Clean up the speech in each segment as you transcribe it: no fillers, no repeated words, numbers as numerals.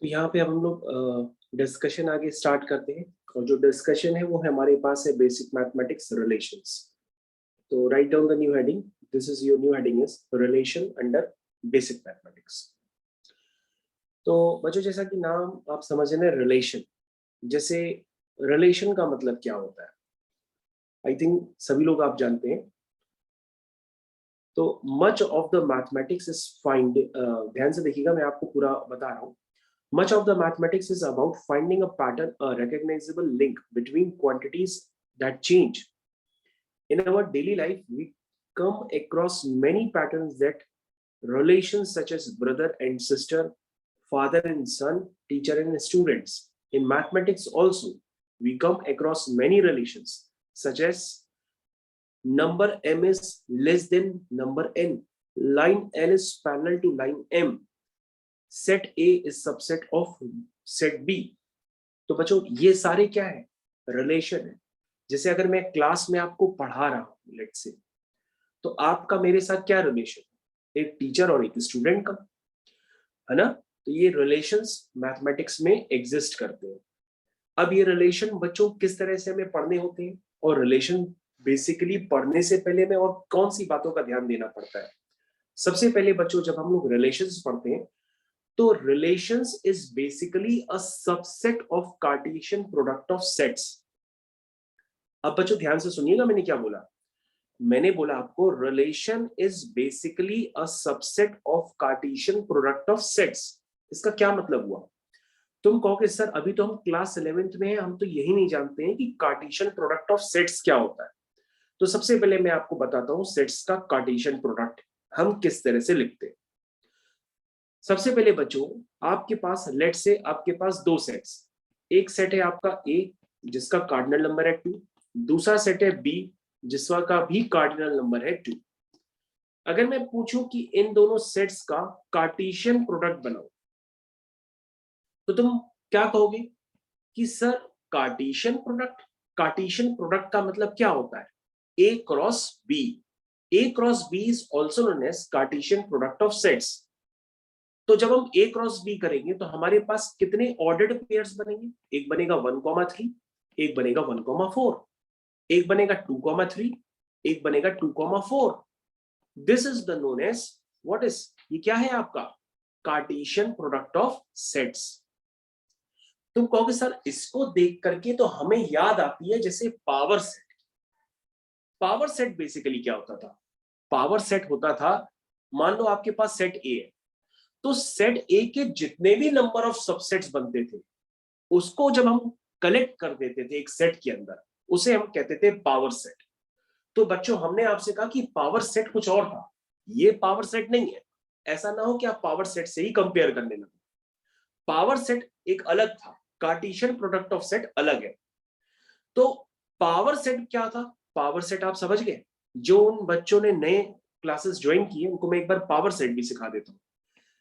तो यहाँ पे अब हम लोग डिस्कशन आगे स्टार्ट करते हैं। और जो डिस्कशन है वो हमारे पास है बेसिक मैथमेटिक्स रिलेशंस। तो write down the new heading. This is your new heading is relation under basic mathematics. तो बच्चों जैसा कि नाम आप समझ रहे हैं रिलेशन, जैसे रिलेशन का मतलब क्या होता है आई थिंक सभी लोग आप जानते हैं। तो much of the mathematics is find, ध्यान से देखिएगा मैं आपको पूरा बता रहा हूँ। Much of the mathematics is about finding a pattern, a recognizable link between quantities that change. In our daily life, we come across many patterns that relations such as brother and sister, father and son, teacher and students. In mathematics also, we come across many relations such as number m is less than number n, line l is parallel to line m, set A is subset of set B. तो बच्चों ये सारे क्या है, relation है। जैसे अगर मैं क्लास में आपको पढ़ा रहा हूं लेट्स से, तो आपका मेरे साथ क्या रिलेशन, एक टीचर और एक स्टूडेंट का, है ना। तो ये रिलेशंस मैथमेटिक्स में एग्जिस्ट करते हैं। अब ये रिलेशन बच्चों किस तरह से हमें पढ़ने होते हैं, और रिलेशन बेसिकली पढ़ने से पहले में और कौन सी बातों का ध्यान देना पड़ता है। सबसे पहले बच्चों जब हम लोग रिलेशंस पढ़ते हैं, तो relations is basically a subset of Cartesian product of sets। अब बच्चों ध्यान से सुनिएगा मैंने क्या बोला। मैंने बोला आपको relation is basically a subset of Cartesian product of sets। इसका क्या मतलब हुआ। तुम कहोगे सर अभी तो हम क्लास 11th में हैं, हम तो यही नहीं जानते हैं कि कार्टेशियन प्रोडक्ट ऑफ सेट्स क्या होता है। तो सबसे पहले मैं आपको बताता हूं सेट्स का कार्टेशियन प्रोडक्ट हम किस तरह से लिखते हैं। सबसे पहले बच्चों आपके पास लेट से आपके पास दो सेट्स, एक सेट है आपका ए जिसका कार्डिनल नंबर है 2, दूसरा सेट है बी जिसका का भी कार्डिनल नंबर है 2। अगर मैं पूछूं कि इन दोनों सेट्स का कार्टेशियन प्रोडक्ट बनाओ, तो तुम क्या कहोगे कि सर कार्टेशियन प्रोडक्ट का मतलब क्या होता है, A cross B. A cross B is also known as Cartesian product of sets. तो जब हम ए क्रॉस बी करेंगे तो हमारे पास कितने ऑर्डर्ड पेयर्स बनेंगे, एक बनेगा 1,3, एक बनेगा 1,4, एक बनेगा 2,3, एक बनेगा 2,4। This is the known as what is, ये क्या है आपका कार्टेशियन प्रोडक्ट ऑफ सेट्स। तुम कहोगे सर इसको देख करके तो हमें याद आती है जैसे power set. Power set basically क्या होता था, पावर सेट होता था, मान लो आपके पास सेट ए है, तो सेट ए के जितने भी नंबर ऑफ सबसेट्स बनते थे उसको जब हम कलेक्ट कर देते थे एक सेट के अंदर, उसे हम कहते थे पावर सेट। तो बच्चों हमने आपसे कहा कि पावर सेट कुछ और था, ये पावर सेट नहीं है। ऐसा ना हो कि आप पावर सेट से ही कंपेयर करने लगे। पावर सेट एक अलग था, कार्टेशियन प्रोडक्ट ऑफ सेट अलग है। तो पावर सेट क्या था, पावर सेट आप समझ गए। जो उन बच्चों ने नए क्लासेस ज्वाइन किए उनको मैं एक बार पावर सेट भी सिखा देता हूं।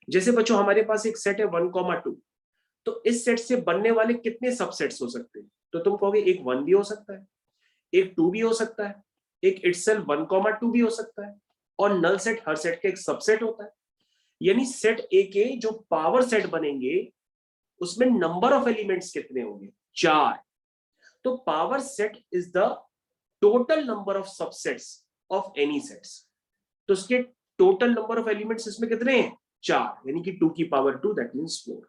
जैसे बच्चों हमारे पास एक सेट है 1,2, तो इस सेट से बनने वाले कितने सबसेट्स हो सकते हैं, तो तुम कहोगे एक 1 भी हो सकता है, एक 2 भी हो सकता है, एक इटसेल्फ 1,2 भी हो सकता है, और नल सेट हर सेट का एक सबसेट होता है। यानी सेट ए के जो पावर सेट बनेंगे उसमें नंबर ऑफ एलिमेंट्स कितने होंगे, 4। तो power set is the total number of subsets of any sets. तो इसके टोटल नंबर ऑफ एलिमेंट्स इसमें कितने हैं, 4, यानी कि 2 की पावर 2 दैट मींस 4।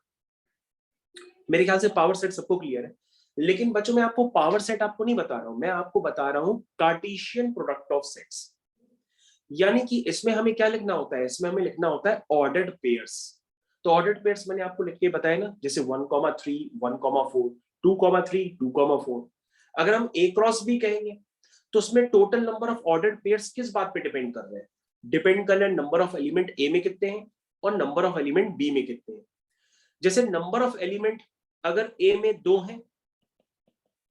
मेरे ख्याल से पावर सेट सबको क्लियर है। लेकिन बच्चों मैं आपको पावर सेट आपको नहीं बता रहा हूं, मैं आपको बता रहा हूं कार्टेशियन प्रोडक्ट ऑफ सेट्स। यानी कि इसमें हमें क्या लिखना होता है, इसमें हमें लिखना होता है ऑर्डर्ड पेयर्स। तो ऑर्डर्ड पेयर्स मैंने आपको लिख के बताया ना, जैसे 1,3, 1,4, 2,3, 2,4। अगर हम ए क्रॉस बी कहेंगे तो उसमें total number of ordered pairs किस बात पे डिपेंड कर रहे हैं, डिपेंड कर रहे हैं नंबर ऑफ एलिमेंट ए में कितने हैं और नंबर ऑफ एलिमेंट बी में कितने हैं। जैसे नंबर ऑफ एलिमेंट अगर ए में 2 है,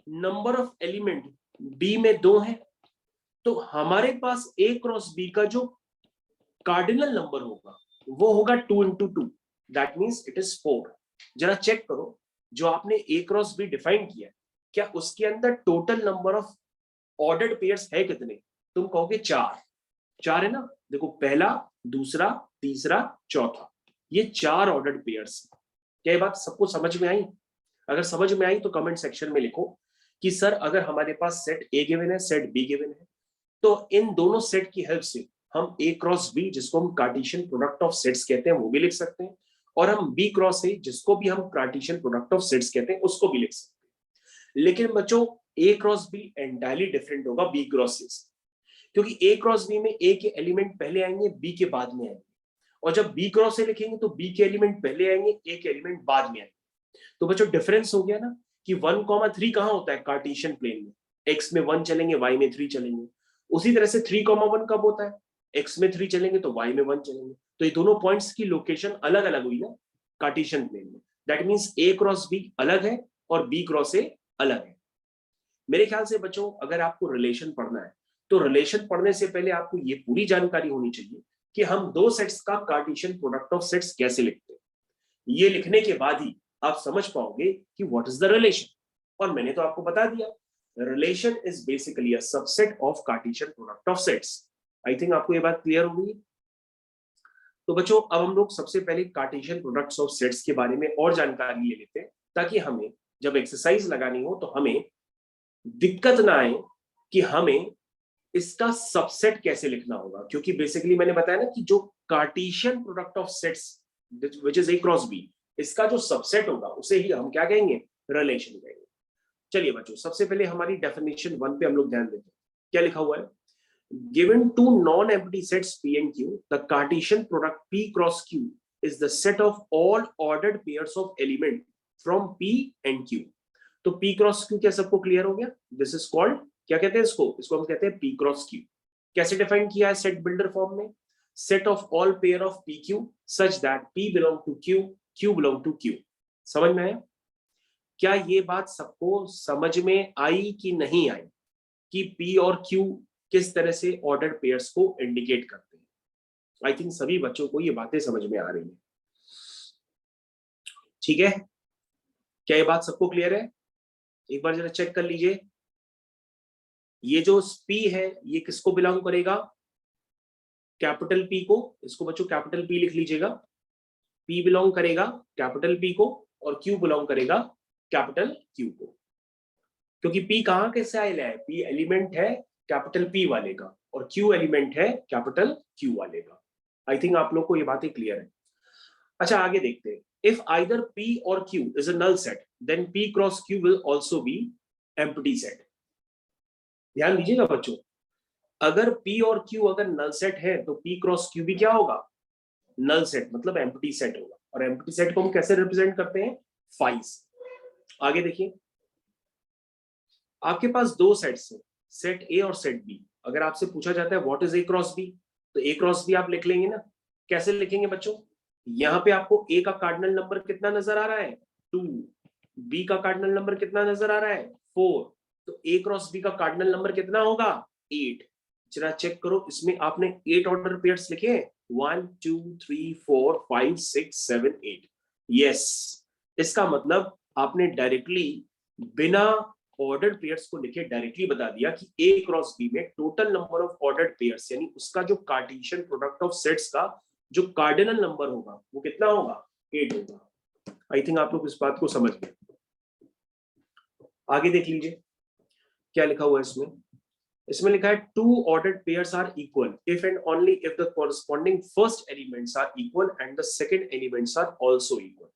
नंबर ऑफ एलिमेंट बी में 2 है, तो हमारे पास ए क्रॉस बी का जो कार्डिनल नंबर होगा वो होगा 2 into 2, that means it is 4। जरा चेक करो जो आपने ए क्रॉस बी डिफाइन किया क्या उसके अंदर total number of ordered pairs है कितने, तुम कहोगे 4 है ना। देखो पहला, दूसरा, तीसरा, चौथा, ये 4 ऑर्डर्ड पेयर्स। क्या ये बात सबको समझ में आई? अगर समझ में आई तो कमेंट सेक्शन में लिखो कि सर अगर हमारे पास सेट ए गिवन है, सेट बी गिवन है, तो इन दोनों सेट की हेल्प से हम ए क्रॉस बी, जिसको हम कार्टेशियन प्रोडक्ट ऑफ सेट्स कहते हैं, वो भी लिख सकते हैं, और हम बी क्रॉस ए, जिसको भी हम कार्टेशियन प्रोडक्ट ऑफ सेट्स कहते हैं, उसको भी लिख सकते हैं। लेकिन बच्चों ए क्रॉस बी एंटायरली डिफरेंट होगा बी क्रॉस ए से, क्योंकि ए क्रॉस बी में ए के एलिमेंट पहले आएंगे, बी के बाद में आएंगे, और जब बी क्रॉस ए लिखेंगे तो बी के एलिमेंट पहले आएंगे, ए के एलिमेंट बाद में आएंगे। तो बच्चों डिफरेंस हो गया ना कि 1,3 कहां होता है? कार्टेशियन प्लेन में, एक्स में 1 चलेंगे, वाई में 3 चलेंगे। उसी तरह से 3,1 कब होता है? एक्स में 3 चलेंगे तो वाई में 1 चलेंगे। तो ये दोनों पॉइंट्स की लोकेशन अलग अलग हुई ना कार्टेशियन प्लेन में। That means A cross B अलग है और बी क्रॉस ए अलग है। मेरे ख्याल से बच्चों अगर आपको रिलेशन पढ़ना है तो रिलेशन पढ़ने से पहले आपको ये पूरी जानकारी होनी चाहिए कि हम दो सेट्स का कार्टेशियन प्रोडक्ट ऑफ सेट्स कैसे लिखते हैं। ये लिखने के बाद ही आप समझ पाओगे कि व्हाट इज द रिलेशन। और मैंने तो आपको बता दिया, relation is basically a subset of Cartesian product of sets. I think आपको ये बात क्लियर हो गई। तो बच्चों अब हम लोग सबसे पहले कार्टेशियन प्रोडक्ट्स ऑफ सेट्स के बारे में और जानकारी ले लेते हैं, ताकि हमें जब एक्सरसाइज लगानी हो तो हमें दिक्कत ना आए कि हमें इसका सबसेट कैसे लिखना होगा। क्योंकि बेसिकली मैंने बताया ना कि जो Cartesian product of sets which is A cross B, इसका जो सबसेट होगा उसे ही हम क्या कहेंगे? रिलेशन कहेंगे। चलिए बच्चों सबसे पहले हमारी डेफिनेशन 1 पे हम लोग ध्यान देते हैं। क्या लिखा हुआ है? Given two non-empty sets P and Q, the Cartesian product P cross Q is the set of all ordered pairs of element from P and Q. तो P cross Q क्या सबको क्लियर हो गया? This is called, क्या कहते हैं इसको? इसको हम कहते हैं P cross Q। कैसे डिफाइन किया है सेट बिल्डर फॉर्म में? Set of all pair of PQ such that P belong to Q, Q belong to Q। समझ में आया? क्या ये बात सबको समझ में आई कि नहीं आई कि P और Q किस तरह से ऑर्डर्ड पेयर्स को इंडिकेट करते हैं? आई थिंक सभी बच्चों को ये बातें समझ में आ रही है। ठीक है, क्या ये बात सबको क्लियर है? एक बार जरा चेक कर लीजिए। ये जो P है ये किसको बिलोंग करेगा? कैपिटल P को। इसको बच्चों कैपिटल P लिख लीजिएगा। P बिलोंग करेगा कैपिटल P को और Q बिलोंग करेगा कैपिटल Q को। क्योंकि P कहां कैसे आया है? P एलिमेंट है कैपिटल P वाले का और Q एलिमेंट है कैपिटल Q वाले का। आई थिंक आप लोग को ये बातें क्लियर है। अच्छा आगे देखते हैं। इफ आइदर P और Q is a null set then P cross Q will also be empty set. ध्यान दीजिएगा बच्चों, अगर P और Q अगर नल सेट है तो P क्रॉस Q भी क्या होगा? नल सेट, मतलब एम्प्टी सेट होगा। और एम्प्टी सेट को हम कैसे रिप्रेजेंट करते हैं? फाई से। आगे देखिए, आपके पास दो सेट्स हैं, सेट ए और सेट बी। अगर आपसे पूछा जाता है what is A cross B, तो ए क्रॉस बी आप लिख लेंगे ना। कैसे लिखेंगे बच्चों? यहाँ पे आपको ए का कार्डिनल नंबर कितना नजर आ रहा है? 2। बी का कार्डिनल नंबर कितना नजर आ रहा है? 4। तो ए क्रॉस बी का कार्डिनल नंबर कितना होगा? 8। जरा चेक करो, इसमें आपने 8 ऑर्डर पेयर्स लिखे हैं। 1 2 3 4 5 6 7 8। यस, इसका मतलब आपने डायरेक्टली बिना ऑर्डर्ड पेयर्स को लिखे डायरेक्टली बता दिया कि ए क्रॉस बी में total number of ordered pairs, यानी उसका जो कार्टेशियन प्रोडक्ट ऑफ सेट्स का जो कार्डिनल नंबर होगा वो कितना होगा? 8 होगा। आई थिंक आप लोग इस बात को समझ गए। आगे देख लीजिए क्या लिखा हुआ है इसमें। इसमें लिखा है two ordered pairs are equal if and only if the corresponding first elements are equal and the second elements are also equal.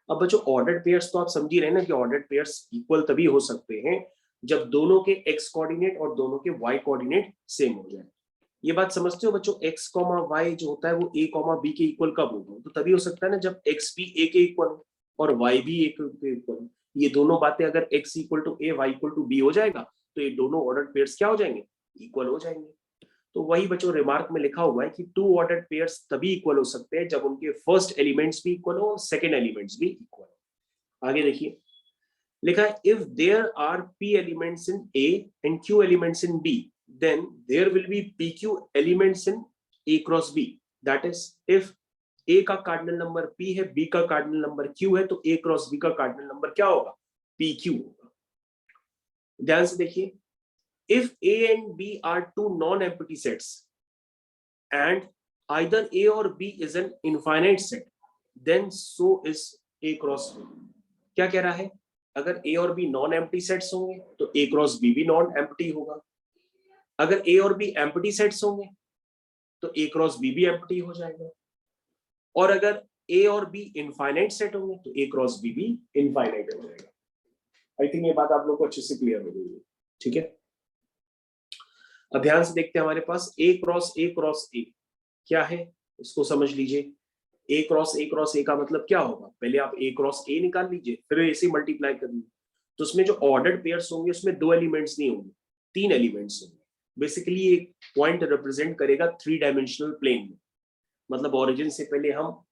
अब बच्चों ऑर्डर्ड पेयर्स तो आप समझ ही रहे हैं ना कि ऑर्डर्ड पेयर्स इक्वल तभी हो सकते हैं जब दोनों के एक्स कोऑर्डिनेट और दोनों के वाई कोऑर्डिनेट सेम हो जाए। ये बात समझते हो बच्चों? एक्स कॉमा वाई जो होता है वो ए कॉमा बी के इक्वल कब होगा? तो तभी हो सकता है ना जब एक्स भी ए के इक्वल हो और वाई भी ए के इक्वल हो। ये दोनों बातें अगर X equal to A, Y equal to B हो जाएगा तो ये दोनों ऑर्डर्ड पेयर्स क्या हो जाएंगे? इक्वल हो जाएंगे। तो वही बच्चों रिमार्क में लिखा हुआ है कि टू ऑर्डर्ड पेयर्स तभी इक्वल हो सकते हैं जब उनके फर्स्ट एलिमेंट्स भी इक्वल हो और सेकंड एलिमेंट्स भी इक्वल हो। आगे देखिए, लिखा है if there are p elements in a and q elements in b then there will be pq elements in a cross b। that is if a का कार्डिनल नंबर p है, b का cardinal number q है, तो a cross b का cardinal number क्या होगा? pq होगा। ध्यान से देखिए, if a and b are two non-empty sets and either a or b is an infinite set then so is A cross B. क्या कह रहा है, अगर ए और बी नॉन एम्प्टी सेट्स होंगे तो ए क्रॉस बी भी नॉन एम्प्टी होगा। अगर ए और बी एम्प्टी सेट्स होंगे तो ए क्रॉस बी भी एम्प्टी हो जाएगा। और अगर ए और बी इनफाइनाइट सेट होंगे तो ए क्रॉस बी भी इनफाइनाइट हो जाएगा। आई थिंक ये बात आप लोग को अच्छे से क्लियर हो गई है, ठीक है। अब ध्यान से देखते हैं, हमारे पास ए क्रॉस ए क्या है, इसको समझ लीजिए। ए क्रॉस ए का मतलब क्या होगा, पहले आप ए क्रॉस ए निकाल लीजिए, फिर ए से मल्टीप्लाई कर लीजिए। तो उसमें जो ऑर्डर्ड पेयर्स होंगे उसमें 2 एलिमेंट्स नहीं होंगे, 3 एलिमेंट्स होंगे। बेसिकली एक पॉइंट रिप्रेजेंट करेगा 3 डायमेंशनल प्लेन में। मतलब ओरिजिन से पहले हम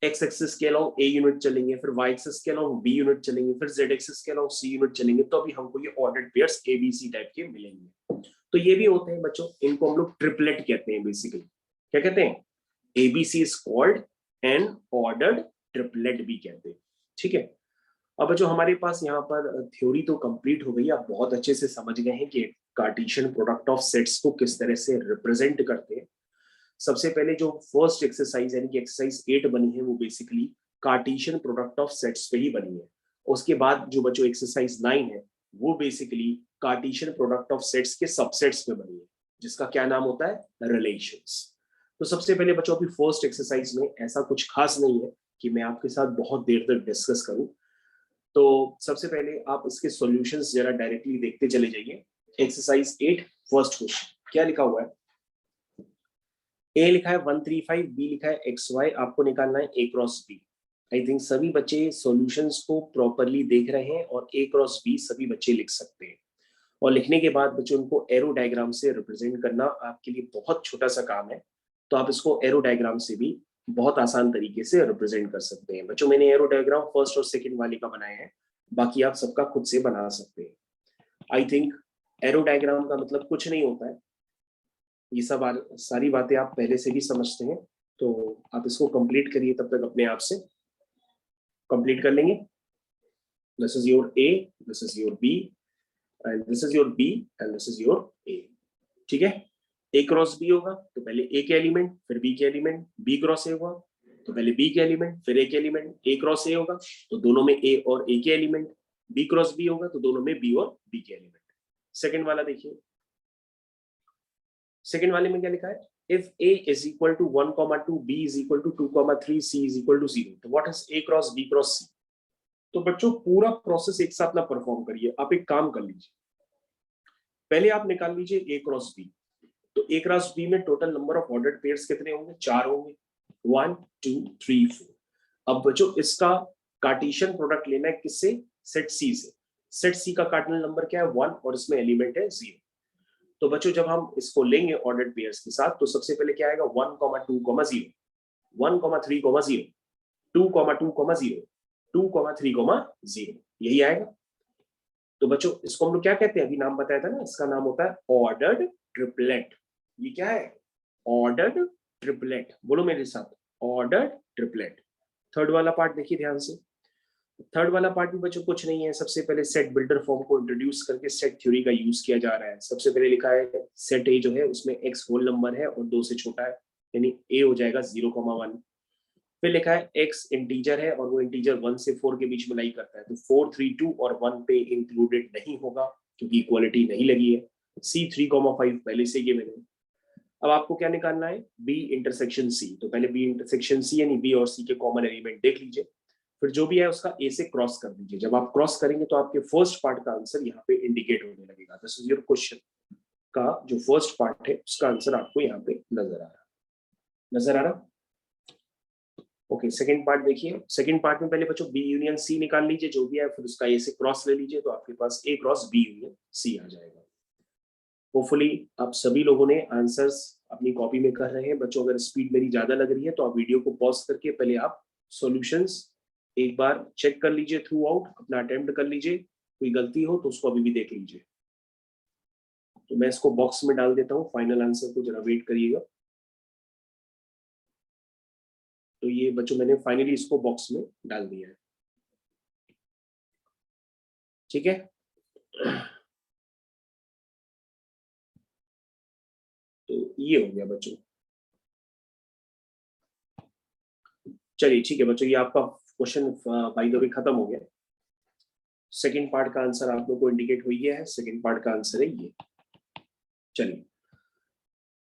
एक्स एक्सिस के अलाउ ए यूनिट चलेंगे, फिर वाई एक्सिस के अलाउ बी यूनिट चलेंगे, फिर जेड एक्सिस के अलाउ सी यूनिट चलेंगे, तो अभी हमको ये ordered pairs A B C type के मिलेंगे। तो ये भी होते हैं बच्चों, इनको हम लोग ट्रिपलेट कहते हैं। बेसिकली क्या कहते हैं, ABC is called an ordered triplet भी कहते हैं, ठीक है। अब जो हमारे पास यहाँ पर थ्योरी तो कंप्लीट हो गई, आप बहुत अच्छे से समझ गए हैं कि कार्टेशियन प्रोडक्ट ऑफ सेट्स को किस तरह से रिप्रेजेंट करते हैं। सबसे पहले जो फर्स्ट एक्सरसाइज यानी कि एक्सरसाइज 8 बनी है वो basically Cartesian product of sets पे ही बनी है। उसके बाद जो बच्चों एक्सरसाइज 9 है वो basically Cartesian product of sets के सबसेट्स पे बनी है, जिसका क्या नाम होता है, रिलेशंस। तो सबसे पहले बच्चों अभी फर्स्ट एक्सरसाइज में ऐसा कुछ खास नहीं है कि मैं आपके साथ बहुत देर तक डिस्कस करूं। तो सबसे पहले आप इसके सॉल्यूशंस जरा डायरेक्टली देखते चले जाइए। एक्सरसाइज 8 फर्स्ट क्वेश्चन क्या लिखा हुआ है, ए लिखा है 135, बी लिखा है एक्स वाई, आपको निकालना है A cross B. I think सभी बच्चे सॉल्यूशंस को प्रॉपरली देख रहे हैं और ए क्रॉस बी सभी बच्चे लिख सकते हैं। और लिखने के बाद बच्चों उनको एरो डायग्राम से रिप्रेजेंट करना आपके लिए बहुत छोटा सा काम है। तो आप इसको एरो डायग्राम से भी बहुत आसान तरीके से रिप्रेजेंट कर सकते हैं। बच्चों मैंने एरो डायग्राम फर्स्ट और सेकंड वाले का बनाया है, बाकी आप सबका खुद से बना सकते हैं। आई थिंक एरो डायग्राम का मतलब कुछ नहीं होता है, ये सब सारी बातें आप पहले से भी समझते हैं। तो आप इसको कंप्लीट करिए, तब तक अपने आप से कंप्लीट कर लेंगे। This is your A, this is your B and this is your B and this is your A, ठीक है। ए क्रॉस बी होगा तो पहले ए के एलिमेंट फिर बी के एलिमेंट, बी क्रॉस ए होगा तो पहले बी के एलिमेंट फिर ए के एलिमेंट, ए क्रॉस ए होगा तो दोनों में ए और ए के एलिमेंट, बी क्रॉस बी होगा तो दोनों में बी और बी के एलिमेंट। सेकंड वाला देखिए, सेकंड वाले में क्या लिखा है, if a is equal to 1, 2, b is equal to 2, 3, c is equal to 0, तो what is a cross b cross c। तो बच्चों पूरा प्रोसेस एक साथ ना परफॉर्म करिए, आप एक काम कर लीजिए, पहले आप निकाल लीजिए a क्रॉस b। तो a क्रॉस b में total number of ordered pairs कितने होंगे, 4 होंगे, 1 2 3 4। अब बच्चों इसका कार्टेशियन प्रोडक्ट लेना है किससे, सेट c से। सेट c का कार्डिनल नंबर क्या है, 1 और इसमें एलिमेंट है 0। तो बच्चों जब हम इसको लेंगे ऑर्डर्ड पेयर्स के साथ तो सबसे पहले क्या आएगा, 1, 2, 0, 1, 3, 0, 2, 2, 0, 2, 3, 0, यही आएगा। तो बच्चों इसको हम लोग क्या कहते हैं, अभी नाम बताया था ना, इसका नाम होता है ऑर्डर्ड ट्रिपलेट। ये क्या है, ऑर्डर्ड ट्रिपलेट, बोलो मेरे साथ, ऑर्डर्ड ट्रिपलेट। थर्ड वाला पार्ट देखिए ध्यान से। थर्ड वाला पार्ट भी बच्चों कुछ नहीं है, सबसे पहले सेट बिल्डर फॉर्म को इंट्रोड्यूस करके सेट थ्योरी का यूज किया जा रहा है। सबसे पहले लिखा है सेट ए जो है उसमें एक्स होल नंबर है और 2 से छोटा है, यानी ए हो जाएगा 0,1। फिर लिखा है एक्स इंटीजर है और वो इंटीजर 1 से 4 के बीच में लाई करता है, तो 4, 3, 2 और 1 पे इंक्लूडेड नहीं होगा क्योंकि इक्वालिटी नहीं लगी है। सी 3,5 पहले से ये मैंने। अब आपको क्या निकालना है, बी इंटरसेक्शन सी। तो पहले बी इंटरसेक्शन सी यानी बी और सी के कॉमन एलिमेंट देख लीजिए, फिर जो भी है उसका ए से क्रॉस कर दीजिए। जब आप क्रॉस करेंगे तो आपके फर्स्ट पार्ट का आंसर यहाँ पे इंडिकेट होने लगेगा। दिस इज योर क्वेश्चन का जो फर्स्ट पार्ट है उसका आंसर आपको यहाँ पे नजर आ रहा। ओके, सेकंड पार्ट देखिए। सेकंड पार्ट में पहले बच्चों बी यूनियन सी निकाल लीजिए, जो भी है फिर उसका ए से क्रॉस ले लीजिए, तो आपके पास ए क्रॉस बी यूनियन सी आ जाएगा। होपफुली आप सभी लोगों ने आंसर्स अपनी कॉपी में कर रहे हैं। बच्चों अगर स्पीड मेरी ज्यादा लग रही है तो आप वीडियो को पॉज करके पहले आप सॉल्यूशंस एक बार चेक कर लीजिए, थ्रू आउट अपना अटेम्प्ट कर लीजिए, कोई गलती हो तो उसको अभी भी देख लीजिए। तो मैं इसको बॉक्स में डाल देता हूँ, फाइनल आंसर को जरा वेट करिएगा। तो ये बच्चों मैंने फाइनली इसको बॉक्स में डाल दिया है, ठीक है। तो ये हो गया बच्चों। चलिए ठीक है बच्चों, ये आपका क्वेश्चन बाय द वे खत्म हो गया। सेकंड पार्ट का आंसर आप लोग को इंडिकेट हो गया है, सेकंड पार्ट का आंसर है ये। चलिए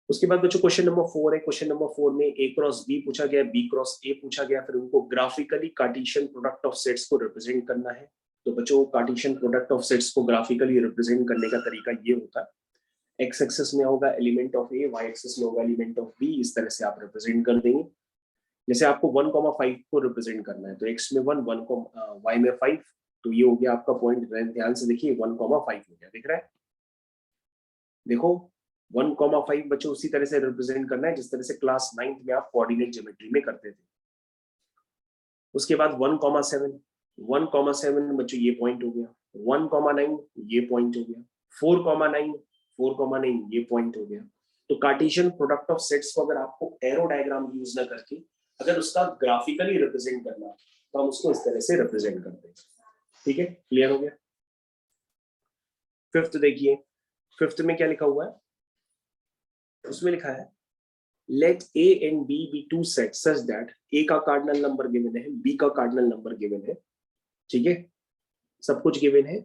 उसके बाद बच्चों क्वेश्चन नंबर 4 है। क्वेश्चन नंबर 4 में ए क्रॉस बी पूछा गया, बी क्रॉस ए पूछा गया, फिर उनको graphically Cartesian product of sets को रिप्रेजेंट करना है। तो बच्चों कार्टेशियन प्रोडक्ट ऑफ सेट्स को ग्राफिकली रिप्रेजेंट करने का तरीका ये होता है, एक्स एक्सिस में होगा element of A, Y axis में होगा एलिमेंट ऑफ बी, इस तरह से आप रिप्रेजेंट कर देंगे। जैसे आपको 1,5 को रिप्रेजेंट करना है तो एक्स में 1, वाई में 5, तो ये हो गया आपका पॉइंट। ध्यान से देखिए 1,5 हो गया, दिख रहा है? देखो 1,5 बच्चों उसी तरह से रिप्रेजेंट करना है जिस तरह से क्लास 9th में आप कोऑर्डिनेट ज्योमेट्री में करते थे। उसके बाद 1,7, 1,7 बच्चों ये पॉइंट हो गया, 1,9 ये पॉइंट हो गया, 4,9, 4,9 ये पॉइंट हो गया। तो कार्टेशियन प्रोडक्ट ऑफ सेट्स को अगर आपको एरो डायग्राम यूज ना करके अगर उसका ग्राफिकली रिप्रेजेंट करना तो हम उसको इस तरह से रिप्रेजेंट करते हैं। ठीक है, क्लियर हो गया? फिफ्थ देखिए, फिफ्थ में क्या लिखा हुआ है? उसमें लिखा है let A and B be two set such that A का कार्डिनल नंबर गिवन है, बी का कार्डिनल नंबर गिवन है। ठीक है, सब कुछ गिवन है।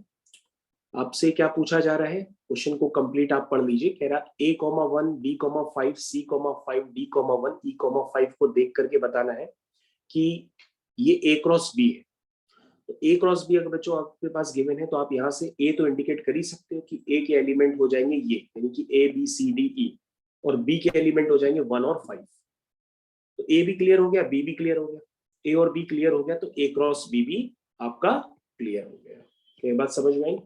आपसे क्या पूछा जा रहा है, क्वेश्चन को कंप्लीट आप पढ़ लीजिए। कह रहा a,1 b,5 c,5 d,1 e,5 को देख करके बताना है कि ये a क्रॉस b है। तो a क्रॉस b अगर बच्चों आपके पास गिवन है तो आप यहाँ से a तो इंडिकेट कर ही सकते हो कि a के एलिमेंट हो जाएंगे ये, यानी कि a b c d e, और b के एलिमेंट हो जाएंगे 1 और 5। तो a भी क्लियर हो गया, b भी क्लियर हो गया, a और b क्लियर हो गया, तो a क्रॉस b भी आपका क्लियर हो गया। क्या बात समझ में आई?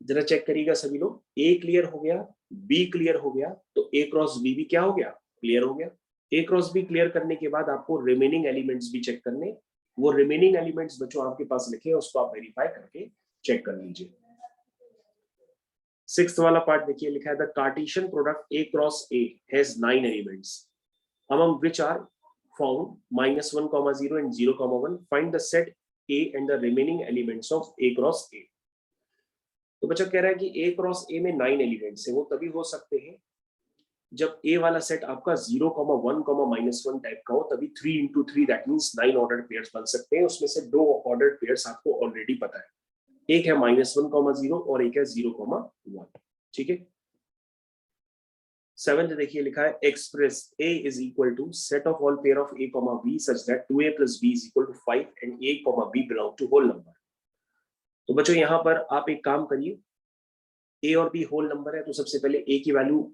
जरा चेक करिएगा सभी लोग, ए क्लियर हो गया, बी क्लियर हो गया, तो ए क्रॉस बी भी क्या हो गया, क्लियर हो गया। ए क्रॉस बी क्लियर करने के बाद आपको रिमेनिंग एलिमेंट्स भी चेक करने, वो रिमेनिंग एलिमेंट्स बच्चों आपके पास लिखे हैं, उसको आप वेरीफाई करके चेक कर लीजिए। सिक्स्थ वाला पार्ट देखिए, लिखा है the Cartesian product A cross A has 9 elements among which are found -1, 0 and 0, 1. Find the set A and the remaining elements of A cross A. तो बच्चा कह रहा है कि A क्रॉस A में 9 एलिमेंट्स है, वो तभी हो सकते हैं जब A वाला सेट आपका 0, 1, -1 टाइप का हो, तभी 3 into 3 that means 9 ordered pairs बन सकते हैं। उसमें से 2 ऑर्डर्ड पेयर्स आपको ऑलरेडी पता है, एक है -1, 0 और एक है 0, 1। ठीक है। 7th देखिए लिखा है express A is equal to set of all pair of A, B such that 2A plus B is equal to 5 and A, B belong to whole number. तो बच्चों यहाँ पर आप एक काम करिए, A और B होल नंबर है तो सबसे पहले A की वैल्यू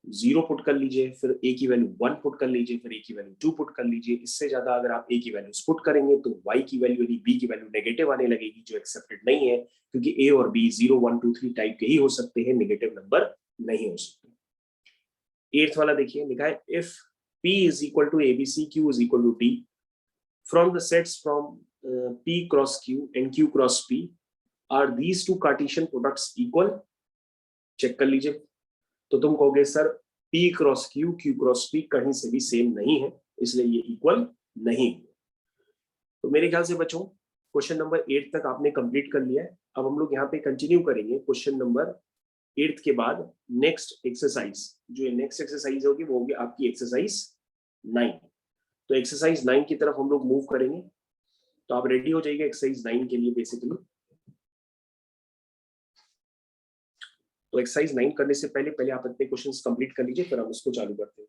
0 पुट कर लीजिए, फिर A की वैल्यू 1 पुट कर लीजिए, फिर A की वैल्यू 2 पुट कर लीजिए। इससे ज्यादा अगर आप A की वैल्यू पुट करेंगे तो Y की वैल्यू यानी B की वैल्यू नेगेटिव आने लगेगी, जो एक्सेप्टेड नहीं है, क्योंकि A और B 0, 1, 2, 3 टाइप के ही हो सकते हैं, नेगेटिव नंबर नहीं हो सकते। 8th वाला देखिए लिखा है if P is equal to ABC, Q is equal to D, from the sets from P cross Q and Q cross P, are these two Cartesian products equal? Check कर लीजिए। तो तुम कहोगे sir P cross Q, Q cross P कहीं से भी same नहीं है, इसलिए ये इक्वल नहीं। तो मेरे ख्याल से बच्चों क्वेश्चन नंबर 8 तक आपने कंप्लीट कर लिया है। अब हम लोग यहाँ पे कंटिन्यू करेंगे क्वेश्चन नंबर 8 के बाद नेक्स्ट एक्सरसाइज, जो नेक्स्ट एक्सरसाइज होगी वो होगी आपकी एक्सरसाइज 9। तो एक्सरसाइज 9 की तरफ हम लोग मूव करेंगे, तो आप रेडी हो जाइए एक्सरसाइज 9 के लिए बेसिकली। तो एक्सरसाइज 9 करने से पहले आप अपने क्वेश्चंस कंप्लीट कर लीजिए, फिर हम उसको चालू करते हैं।